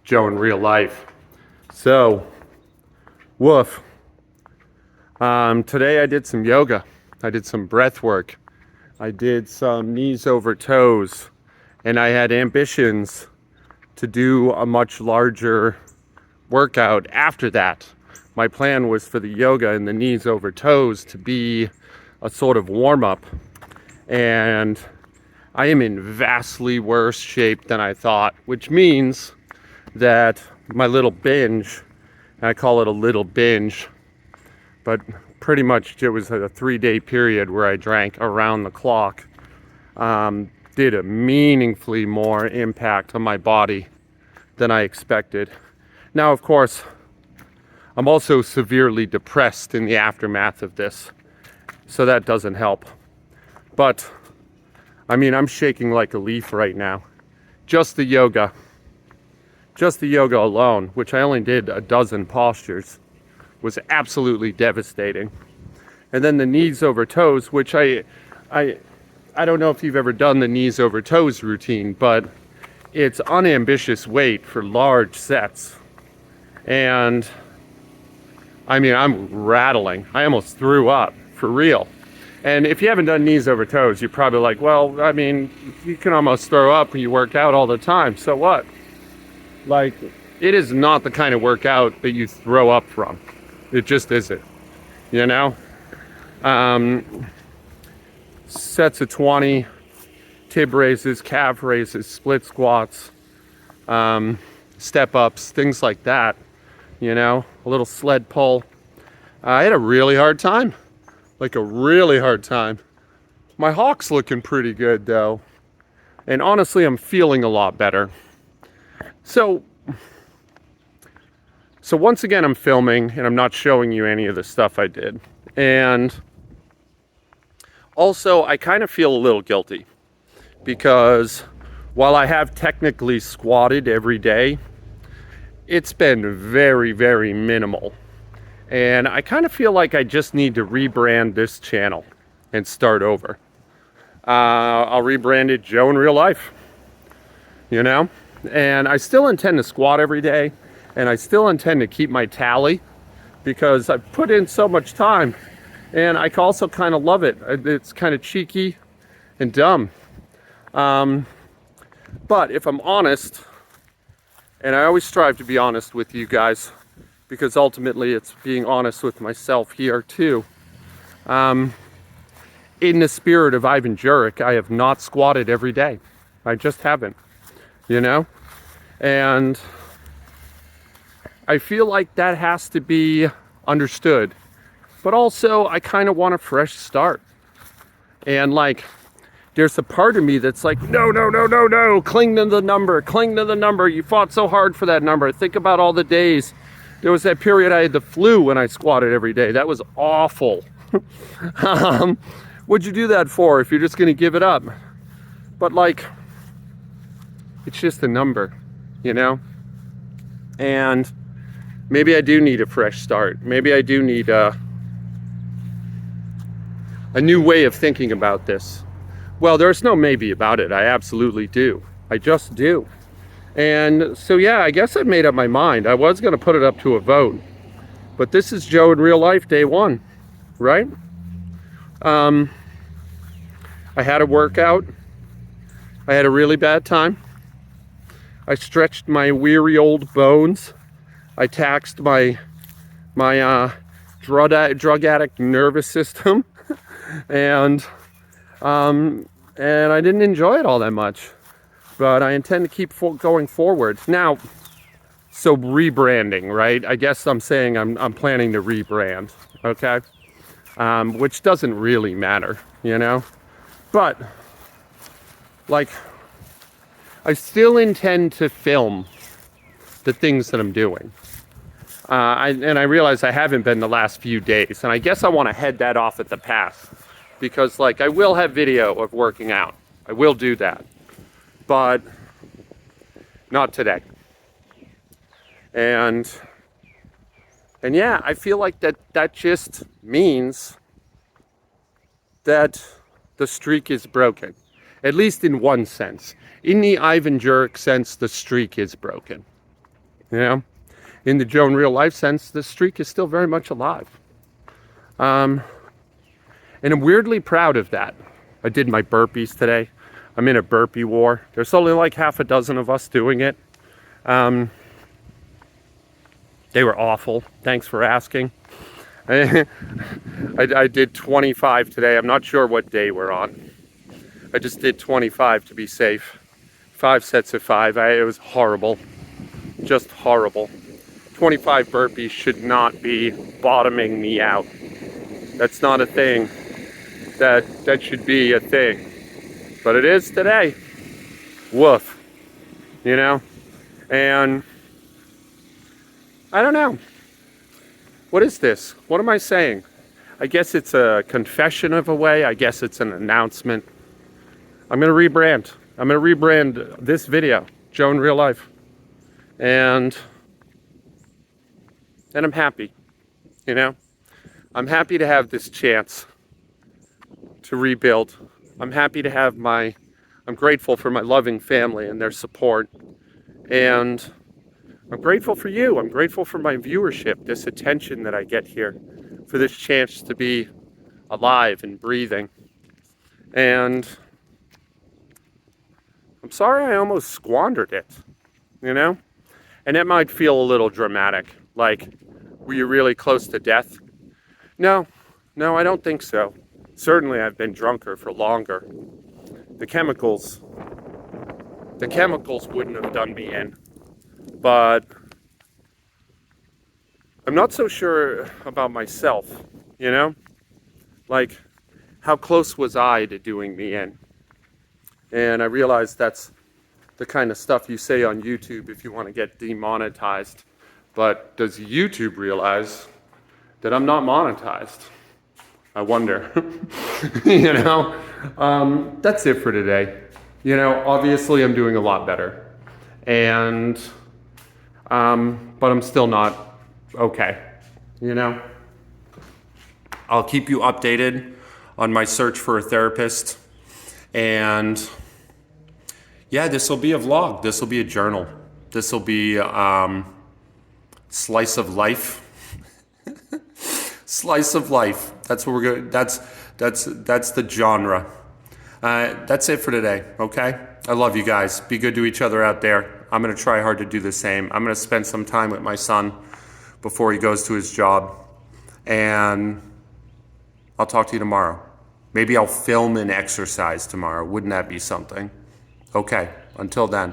Joe in real life. So, woof. Today I did some yoga. I did some breath work. I did some knees over toes. And I had ambitions to do a much larger workout after that. My plan was for the yoga and the knees over toes to be a sort of warm-up. And I am in vastly worse shape than I thought, which means that my little binge, I call it a little binge, but pretty much it was a 3-day period where I drank around the clock, did a meaningfully more impact on my body than I expected. Now, of course, I'm also severely depressed in the aftermath of this, so that doesn't help. But, I mean, I'm shaking like a leaf right now. Just the yoga alone, which I only did a dozen postures, was absolutely devastating. And then the knees over toes, which I don't know if you've ever done the knees over toes routine, but it's unambitious weight for large sets. And I mean, I'm rattling. I almost threw up, for real. And if you haven't done knees over toes, you're probably like, well, I mean, you can almost throw up when you work out all the time. So what? Like, it is not the kind of workout that you throw up from. It just isn't, you know? Sets of 20, tib raises, calf raises, split squats, step ups, things like that, you know? A little sled pull. I had a really hard time. Like a really hard time. My hawk's looking pretty good though. And honestly, I'm feeling a lot better. So once again, I'm filming and I'm not showing you any of the stuff I did. And also, I kind of feel a little guilty because while I have technically squatted every day, it's been very, very minimal. And I kind of feel like I just need to rebrand this channel and start over. I'll rebrand it Joe in real life, you know? And I still intend to squat every day, and I still intend to keep my tally because I've put in so much time, and I also kind of love it. It's kind of cheeky and dumb. But if I'm honest, and I always strive to be honest with you guys, because ultimately it's being honest with myself here too. In the spirit of Ivan Jurek, I have not squatted every day. I just haven't, you know? And I feel like that has to be understood. But also, I kind of want a fresh start. And like, there's a part of me that's like, no, cling to the number. You fought so hard for that number. Think about all the days. There was that period I had the flu when I squatted every day. That was awful. What'd you do that for if you're just going to give it up? But like, it's just a number, you know? And maybe I do need a fresh start. Maybe I do need a new way of thinking about this. Well, there's no maybe about it. I absolutely do. I just do. And so, yeah, I guess I made up my mind. I was going to put it up to a vote. But this is Joe in real life, day one, right? I had a workout. I had a really bad time. I stretched my weary old bones. I taxed my drug addict nervous system. And I didn't enjoy it all that much. But I intend to keep going forward. Now, so rebranding, right? I guess I'm saying I'm planning to rebrand, okay? Which doesn't really matter, you know? But, like, I still intend to film the things that I'm doing. And I realize I haven't been the last few days. And I guess I want to head that off at the pass. Because, like, I will have video of working out. I will do that. But not today. And yeah, I feel like that just means that the streak is broken. At least in one sense. In the Ivan Jurek sense, the streak is broken. You know, in the Joe in real life sense, the streak is still very much alive. And I'm weirdly proud of that. I did my burpees today. I'm in a burpee war. There's only like half a dozen of us doing it. They were awful. Thanks for asking. I did 25 today. I'm not sure what day we're on. I just did 25 to be safe. 5 sets of 5. It was horrible. Just horrible. 25 burpees should not be bottoming me out. That's not a thing. That should be a thing. But it is today. Woof. You know? And I don't know. What is this? What am I saying? I guess it's a confession of a way. I guess it's an announcement. I'm going to rebrand. I'm going to rebrand this video, Joe in real life. And I'm happy, you know? I'm happy to have this chance to rebuild. I'm happy to have I'm grateful for my loving family and their support. And I'm grateful for you. I'm grateful for my viewership, this attention that I get here, for this chance to be alive and breathing. And I'm sorry I almost squandered it, you know? And it might feel a little dramatic, like, were you really close to death? No, I don't think so. Certainly I've been drunker for longer. The chemicals wouldn't have done me in. But I'm not so sure about myself, you know? Like, how close was I to doing me in? And I realize that's the kind of stuff you say on YouTube if you want to get demonetized. But does YouTube realize that I'm not monetized? I wonder. You know? That's it for today. You know, obviously I'm doing a lot better. And but I'm still not okay, you know? I'll keep you updated on my search for a therapist. And yeah, this will be a vlog. This will be a journal. This will be slice of life. Slice of life. That's what we're going. That's the genre. That's it for today. Okay. I love you guys. Be good to each other out there. I'm gonna try hard to do the same. I'm gonna spend some time with my son before he goes to his job, and I'll talk to you tomorrow. Maybe I'll film an exercise tomorrow. Wouldn't that be something? Okay. Until then.